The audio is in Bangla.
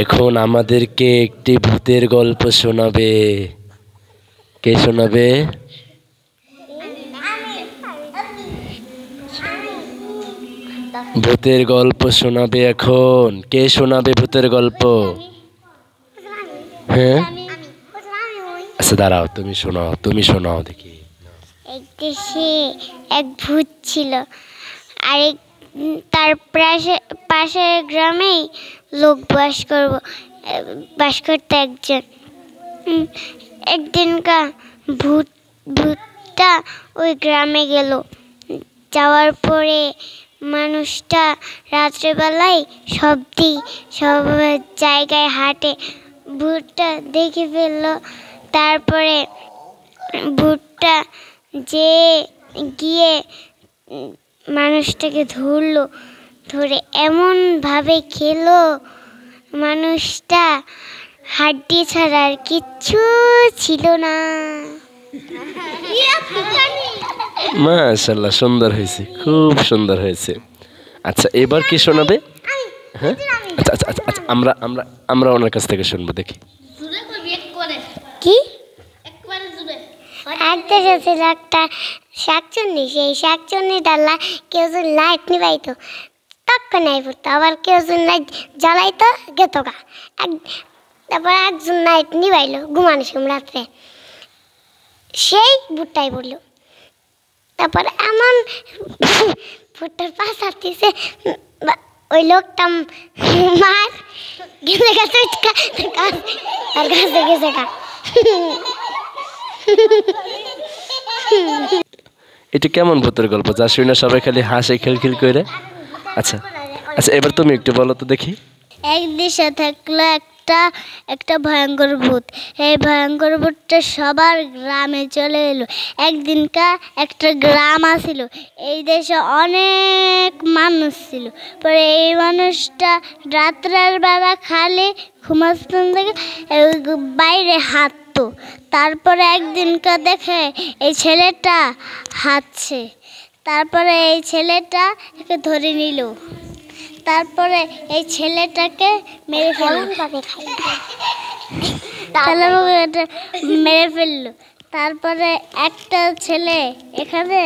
এখন আমাদেরকে একটি ভূতের গল্প শোনাবে। কে শোনাবে? ভূতের গল্প শোনাবে এখন। কে শোনাবে ভূতের গল্প? হ্যাঁ, আচ্ছা দাঁড়াও, তুমি শোনাও দেখি। এক দেশে এক ভূত ছিল, আর তার পাশের গ্রামেই লোক বাস করতো একজন। একদিনকার ভূতটা ওই গ্রামে গেল। যাওয়ার পরে মানুষটা রাত্রেবেলায় সব জায়গায় হাঁটে। ভূতটা দেখে ফেললো। তারপরে ভূতটা গিয়ে মানুষটাকে ধরে এমন ভাবে খেলো, মানুষটা হাড্ডি ছাড়া আর কিচ্ছু ছিল না। মাশাআল্লাহ, সুন্দর হয়েছে, খুব সুন্দর হয়েছে। আচ্ছা, এবার কি শোনাবে? হ্যাঁ, আচ্ছা আচ্ছা আচ্ছা আচ্ছা, আমরা ওনার কাছ থেকে শুনবো দেখি। কি? এক দেশে ছিল একটা শাকচুন্নি। সেই শাকচুন্নি ডাল্লা কেউ যদি লাইট নিবাইতো তখন নাই পড়তো, আবার কেউ যদি লাইট জ্বালাইতো গেত গা। তারপর একজন লাইট নিবাইলো ঘুমানোর সময় রাত্রে, সেই ভুট্টাই পড়লো। তারপরে এমন ভুট্টার পাশ আসতেছে, ওই লোকটা মার গেছে গেছে আর গাছে গেছে গা। এটা কেমন ভূতের গল্প যা শুনে সবাই খালি হাসে খিলখিল করে? আচ্ছা আচ্ছা, এবার তুমি একটু বলো তো দেখি। এক দেশে থাকলো একটা ভয়ঙ্কর ভূত। এই ভয়ঙ্কর ভূতটা সবার গ্রামে চলে এলো। একদিনকার একটা গ্রাম আসিল। এই দেশে অনেক মানুষ ছিল। পরে এই মানুষটা রাত্রের বেলা খালি ঘুমাস্তান থেকে বাইরে হাঁটতো। তারপরে একদিনকার দেখে এই ছেলেটা হাঁটছে। তারপরে এই ছেলেটা একে ধরে নিল। তারপরে এই ছেলেটাকে মেরে ফেললো। তারপরে একটা ছেলে এখানে